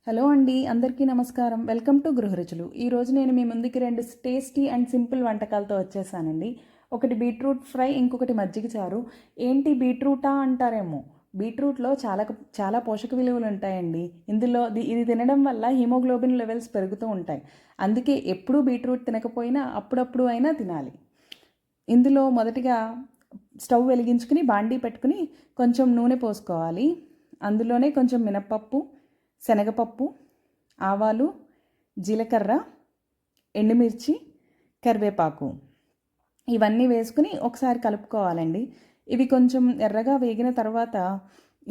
Hello అండి, అందరికీ నమస్కారం. Welcome to Gruharuchulu. ఈరోజు నేను మీ ముందుకి రెండు టేస్టీ అండ్ సింపుల్ వంటకాలతో వచ్చేసానండి. ఒకటి బీట్రూట్ ఫ్రై, ఇంకొకటి మజ్జిగ చారు. ఏంటి బీట్రూటా అంటారేమో. బీట్రూట్లో చాలా చాలా పోషక విలువలు ఉంటాయండి. ఇందులో ఇది తినడం వల్ల హిమోగ్లోబిన్ లెవెల్స్ పెరుగుతూ ఉంటాయి. అందుకే ఎప్పుడూ బీట్రూట్ తినకపోయినా అప్పుడప్పుడు అయినా తినాలి. ఇందులో మొదటిగా స్టవ్ వెలిగించుకుని బాండీ పెట్టుకుని కొంచెం నూనె పోసుకోవాలి. అందులోనే కొంచెం మినప్పప్పు, శనగపప్పు, ఆవాలు, జీలకర్ర, ఎండుమిర్చి, కరివేపాకు ఇవన్నీ వేసుకుని ఒకసారి కలుపుకోవాలండి. ఇవి కొంచెం ఎర్రగా వేగిన తర్వాత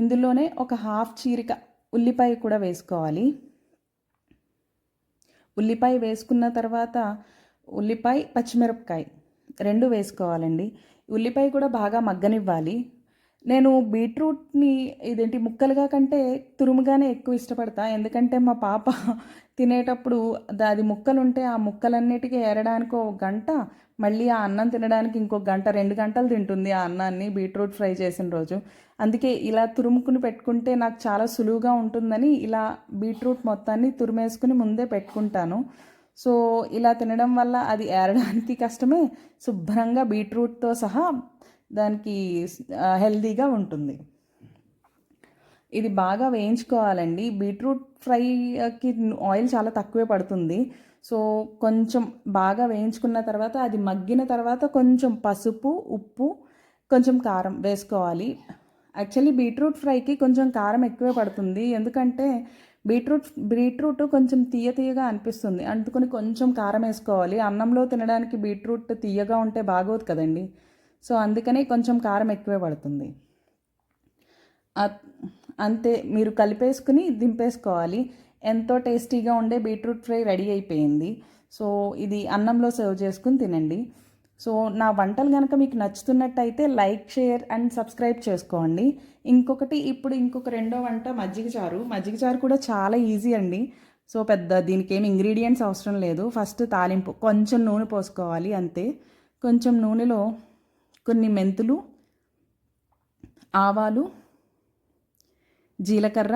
ఇందులోనే ఒక హాఫ్ చీరిక ఉల్లిపాయ కూడా వేసుకోవాలి. ఉల్లిపాయ వేసుకున్న తర్వాత ఉల్లిపాయ, పచ్చిమిరపకాయ రెండు వేసుకోవాలండి. ఉల్లిపాయ కూడా బాగా మగ్గనివ్వాలి. నేను బీట్రూట్ని ముక్కలుగా కంటే తురుముగానే ఎక్కువ ఇష్టపడతా. ఎందుకంటే మా పాప తినేటప్పుడు అది ముక్కలుంటే ఆ ముక్కలన్నిటికీ ఏరడానికి ఒక గంట, మళ్ళీ ఆ అన్నం తినడానికి ఇంకొక గంట, 2 గంటలు తింటుంది ఆ అన్నాన్ని బీట్రూట్ ఫ్రై చేసిన రోజు. అందుకే ఇలా తురుముకుని పెట్టుకుంటే నాకు చాలా సులువుగా ఉంటుందని ఇలా బీట్రూట్ మొత్తాన్ని తురిమేసుకుని ముందే పెట్టుకుంటాను. సో ఇలా తినడం వల్ల అది ఏరడానికి కష్టమే, శుభ్రంగా బీట్రూట్తో సహా దానికి హెల్తీగా ఉంటుంది. ఇది బాగా వేయించుకోవాలండి. బీట్రూట్ ఫ్రైకి ఆయిల్ చాలా తక్కువే పడుతుంది. సో కొంచెం బాగా వేయించుకున్న తర్వాత అది మగ్గిన తర్వాత కొంచెం పసుపు, ఉప్పు, కొంచెం కారం వేసుకోవాలి. యాక్చువల్లీ బీట్రూట్ ఫ్రైకి కొంచెం కారం ఎక్కువే పడుతుంది. ఎందుకంటే బీట్రూట్ కొంచెం తీయగా అనిపిస్తుంది. అందుకని కొంచెం కారం వేసుకోవాలి. అన్నంలో తినడానికి బీట్రూట్ తీయగా ఉంటే బాగోదు కదండి. సో అందుకని కొంచెం కారం ఎక్కువే పడుతుంది. అంతే, మీరు కలిపేసుకుని దింపేసుకోవాలి. ఎంతో టేస్టీగా ఉండే బీట్రూట్ ఫ్రై రెడీ అయిపోయింది. సో ఇది అన్నంలో సర్వ్ చేసుకుని తినండి. సో నా వంటలు కనుక మీకు నచ్చుతున్నట్టయితే లైక్, షేర్ అండ్ సబ్స్క్రైబ్ చేసుకోండి. ఇంకొక రెండో వంట మజ్జిగ చారు. మజ్జిగ చారు కూడా చాలా ఈజీ అండి. సో దీనికి ఏమి ఇంగ్రీడియంట్స్ అవసరం లేదు. ఫస్ట్ తాలింపు కొంచెం నూనె పోసుకోవాలి అంతే. కొంచెం నూనెలో కొన్ని మెంతులు, ఆవాలు, జీలకర్ర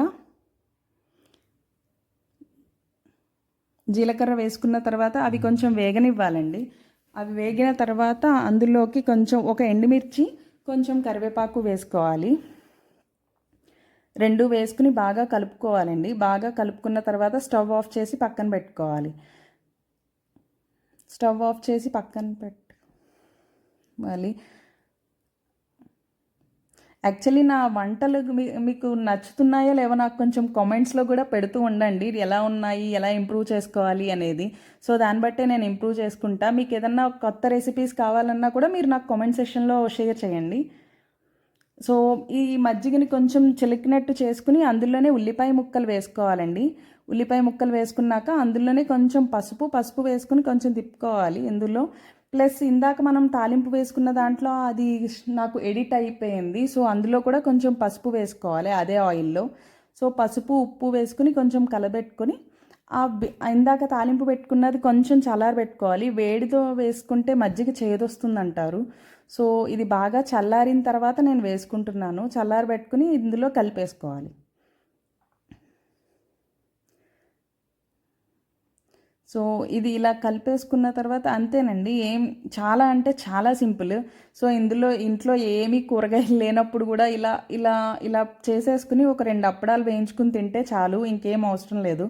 వేసుకున్న తర్వాత అవి కొంచెం వేగనివ్వాలండి. అవి వేగిన తర్వాత అందులోకి కొంచెం ఒక ఎండుమిర్చి, కొంచెం కరివేపాకు వేసుకోవాలి. రెండు వేసుకుని బాగా కలుపుకోవాలండి. బాగా కలుపుకున్న తర్వాత స్టవ్ ఆఫ్ చేసి పక్కన పెట్టుకోవాలి. యాక్చువల్లీ నా వంటలు మీకు నచ్చుతున్నాయో లేవో నాకు కొంచెం కామెంట్స్లో కూడా పెడుతూ ఉండండి. ఎలా ఉన్నాయి, ఎలా ఇంప్రూవ్ చేసుకోవాలి అనేది. సో దాన్ని బట్టే నేను ఇంప్రూవ్ చేసుకుంటా. మీకు ఏదన్నా కొత్త రెసిపీస్ కావాలన్నా కూడా మీరు నాకు కామెంట్ సెక్షన్లో షేర్ చేయండి. సో ఈ మజ్జిగని కొంచెం చిలికినట్టు చేసుకుని అందులోనే ఉల్లిపాయ ముక్కలు వేసుకోవాలండి. ఉల్లిపాయ ముక్కలు వేసుకున్నాక అందులోనే కొంచెం పసుపు వేసుకుని కొంచెం తిప్పుకోవాలి. ఇందులో ప్లస్ ఇందాక మనం తాలింపు వేసుకున్న దాంట్లో అది నాకు ఎడిట్ అయిపోయింది. సో అందులో కూడా కొంచెం పసుపు వేసుకోవాలి అదే ఆయిల్లో. సో పసుపు, ఉప్పు వేసుకుని కొంచెం కలబెట్టుకొని ఇందాక తాలింపు పెట్టుకున్నది కొంచెం చల్లారబెట్టుకోవాలి. వేడితో వేసుకుంటే మజ్జిగ చేదొస్తుంది అంటారు. సో ఇది బాగా చల్లారిన తర్వాత నేను వేసుకుంటున్నాను. చల్లారబెట్టుకుని ఇందులో కలిపేసుకోవాలి. సో ఇది ఇలా కలిపేసుకున్న తర్వాత అంతేనండి. చాలా అంటే చాలా సింపుల్. సో ఇంట్లో ఏమీ కూరగాయలు లేనప్పుడు కూడా ఇలా ఇలా ఇలా చేసేసుకుని ఒక 2 అప్పడాలు వేయించుకుని తింటే చాలు, ఇంకేం అవసరం లేదు.